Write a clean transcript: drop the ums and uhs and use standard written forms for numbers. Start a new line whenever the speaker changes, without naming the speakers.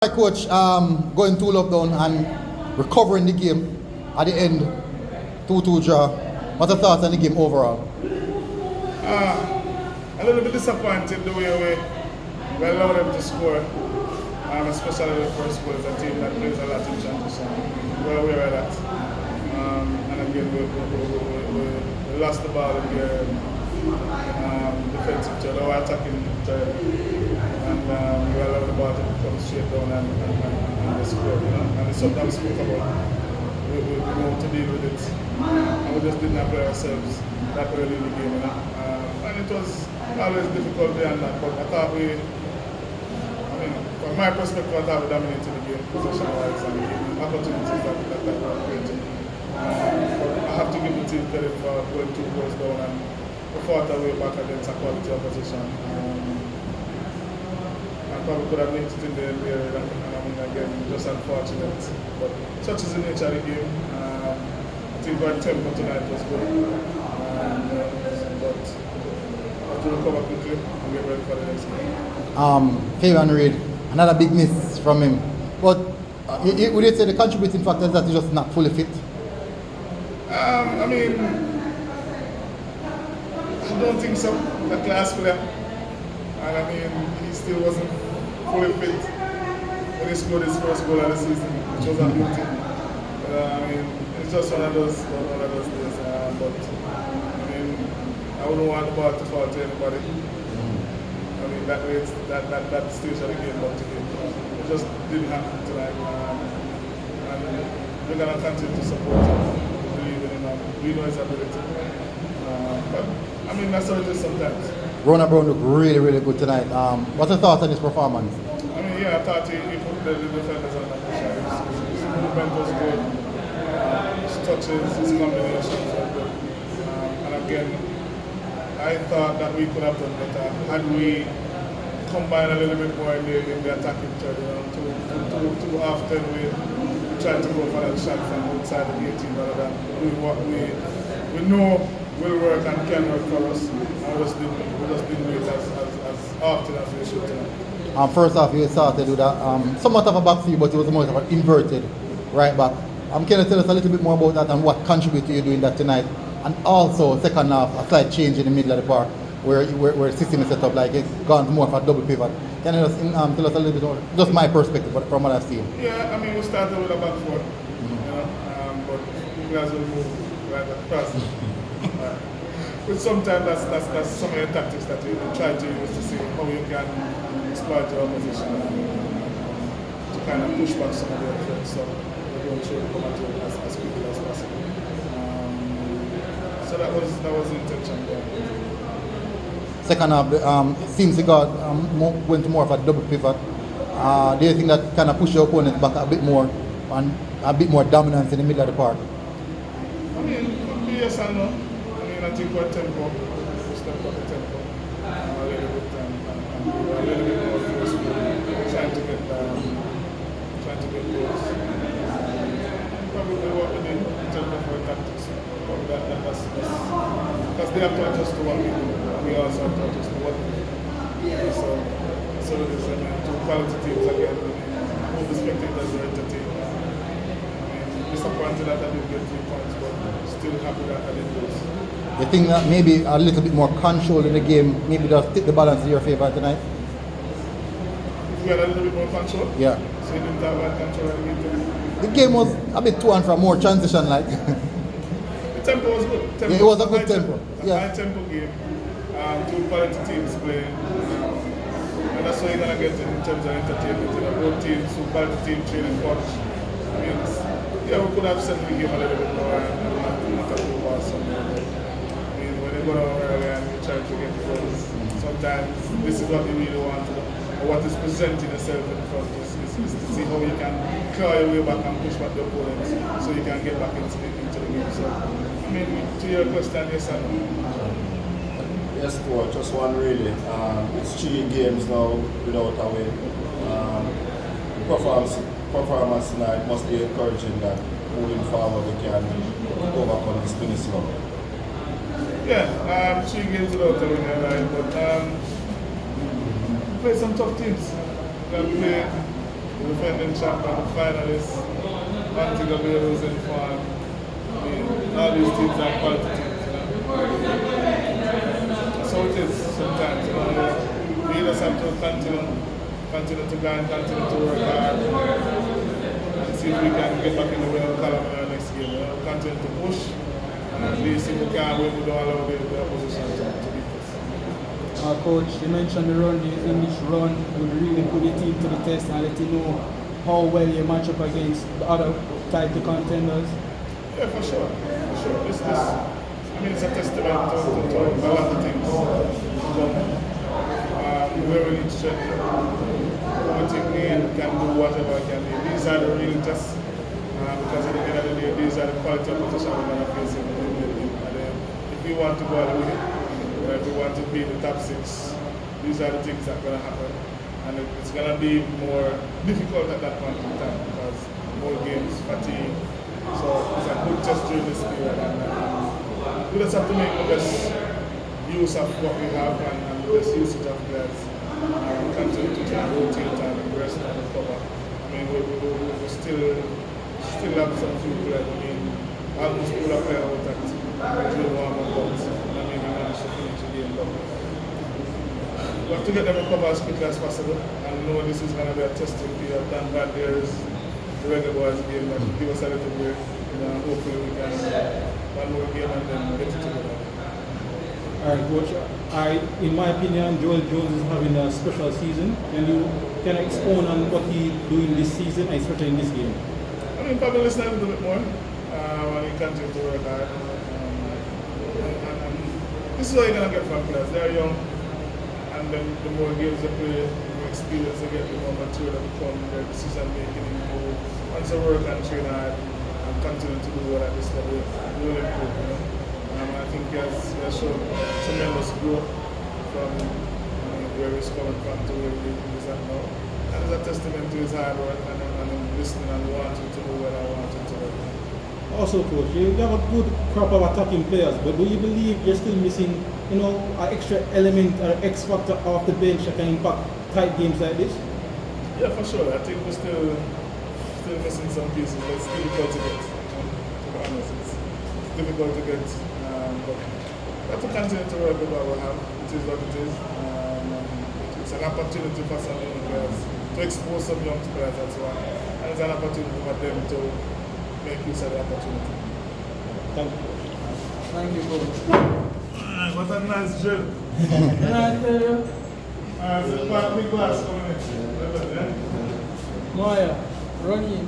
My coach going 2-0 down and recovering the game at the end, 2-2 draw. What's your thoughts on the game overall?
A little bit disappointed the way we allowed them to score, especially the first goal. It's a team that plays a lot in transition. We're aware of that. And again, we lost the ball in the defensive third, our attacking third. And we allowed the ball to come straight down and the score, you know. And it's something we spoke about. We know how to deal with it. And we just did not play ourselves that early in the game, you know. And it was always difficult beyond that, but I thought from my perspective, I thought we dominated the game, possession-wise, and the opportunities that we were creating. But I have to give the team credit for going 2 goals down and we fought our way back against a quality opposition. And probably could have made it in the NBA, and again, just unfortunate. But such is the nature of the game. I think our tempo tonight was good. But to recover quickly and get ready for the next game.
Fabian Reid, another big miss from him. But would you say the contributing factor is that he's just not fully fit?
I don't think so. The class player. And he still wasn't fully fit when he scored his first goal of the season, which was a beauty. It's just one of those days. But I wouldn't want the ball to fall to anybody. That stage of the game, but it just didn't happen tonight. And we're going to continue to support him. We believe in him. We know his ability. But that's how it is sometimes.
Rona Brown looked really, really good tonight. What's your thoughts on his performance?
I thought he put the defenders under pressure. His movement was good. His touches, his combinations were good. And again, I thought that we could have done better had we combined a little bit more in the attacking third. Too often we tried to go for that shot from outside the 18 rather than doing what we know will work and can work for us. And we just didn't do it as often as we should tonight.
First off, you started with somewhat of a back three, but it was more of an inverted right back. Can you tell us a little bit more about that and what contributed to you doing that tonight? And also, second half, a slight change in the middle of the park where the system is set up, like it's gone more of a double pivot. Can you just tell us a little bit more, just my perspective from what I've seen?
Yeah, we started with a back four, but players will move right across. But sometimes that's some of the tactics that you try to use to see how you can exploit your opposition to kind of push back some of their threats, so they don't show come at you as quickly as possible. So that was the intention there.
Second half, seems to go went to more of a double pivot. Do you think that kind of push your opponent back a bit more and a bit more dominance in the middle of the park?
Could be yes and no. I think our tempo, we stepped up the tempo a little bit and we were a little bit more forceful, trying to get goals. Probably what we did in terms of our tactics, probably that's because they have to adjust to what we do, and we also have to adjust to what we do. So it is two quality teams again. All the spectators were entertained. Disappointed that I didn't get 3 points, but still happy that I didn't lose.
You think that maybe a little bit more control in the game, maybe just tip the balance in your favor tonight?
If we had a little bit more control?
Yeah.
So you didn't have that control in the game tonight?
The game was a bit too and from more transition like.
The tempo was good.
It was a good tempo.
High tempo game. 2 quality teams playing. And that's what you're going to get in terms of entertainment. Both teams, 2 quality teams training punch. We could have settled the game a little bit more and not have to pass somewhere. When you go down early and you try to get goals, sometimes this is what you really want to do. Or what is presenting yourself in front is to see how you can claw your way back and push back the opponents so you can get back into the game. So, to your question, yes and no.
Yes, coach, just one really. It's 3 games now without a win. Performance tonight must be encouraging that moving forward we can overcome this peninsula.
Yeah, 3 games without a win, right? But play some tough teams. We played the defending champion, the finalists, Cavalier was in form. I mean, all these teams are quality teams, you know. So it is sometimes, you know. We just have to continue to grind, continue to work hard, and see if we can get back in the winning column in our next game. You know, continue to push, and at least if we can't win, we don't allow the opposition to beat us.
Coach, you mentioned the run. Do you think this run will really put your team to the test and let you know how well you match up against the other title contenders?
Yeah, for sure. This, I mean, it's a testament to a lot of things. Where we need to strengthen. We think we can do whatever we can do. These are the real tests, because at the end of the day, these are the quality of position we're going to face in the league. If we want to go all the way, if we want to be in the top 6, these are the things that are going to happen. And it's going to be more difficult at that point in time because more games, fatigue. So it's a good test during this period. And we just have to make the best use of what we have and the best usage of players. Continue to try and rotate and rest and recover. I mean, we still have some few players. I mean, almost pull a player out at during warm-up, but I mean, we managed to finish the game. But we have to get them recovered as quickly as possible and know this is going to be a testing period. Thank God there is the regular boys game that will give us a little break. You know, hopefully we can one more game and then get it together.
Alright, Coach. In my opinion, Joel Jones is having a special season. Can you expound on what he doing this season, especially in this game?
I mean, probably listen a little bit more when he continues to work hard. And this is what you're going to get from players. They're young, and then the more games they play, the more experience they get, the more mature they become, their decision making improve. Once they work and train hard and continue to do what at this level, they will improve. You know? I think he has shown tremendous growth from where he's coming from to where he is at now. And it's a testament to his hard work and him listening and wanting to do what I want him to do.
Also, Coach, you have a good crop of attacking players, but do you believe you're still missing, an extra element or X factor off the bench that can impact tight games like this?
Yeah, for sure. I think we're still missing some pieces, but it's difficult to get. To be honest, it's difficult to get. But we have to continue to work with what we have. It is what it is. It's an opportunity for some young players to expose some young players as well. And it's an opportunity for them to make use of the opportunity.
Thank you.
Thank you, Coach.
Alright, what a nice drill.
Can I tell you?
Alright, so big glass coming in.
Maya, Ronnie,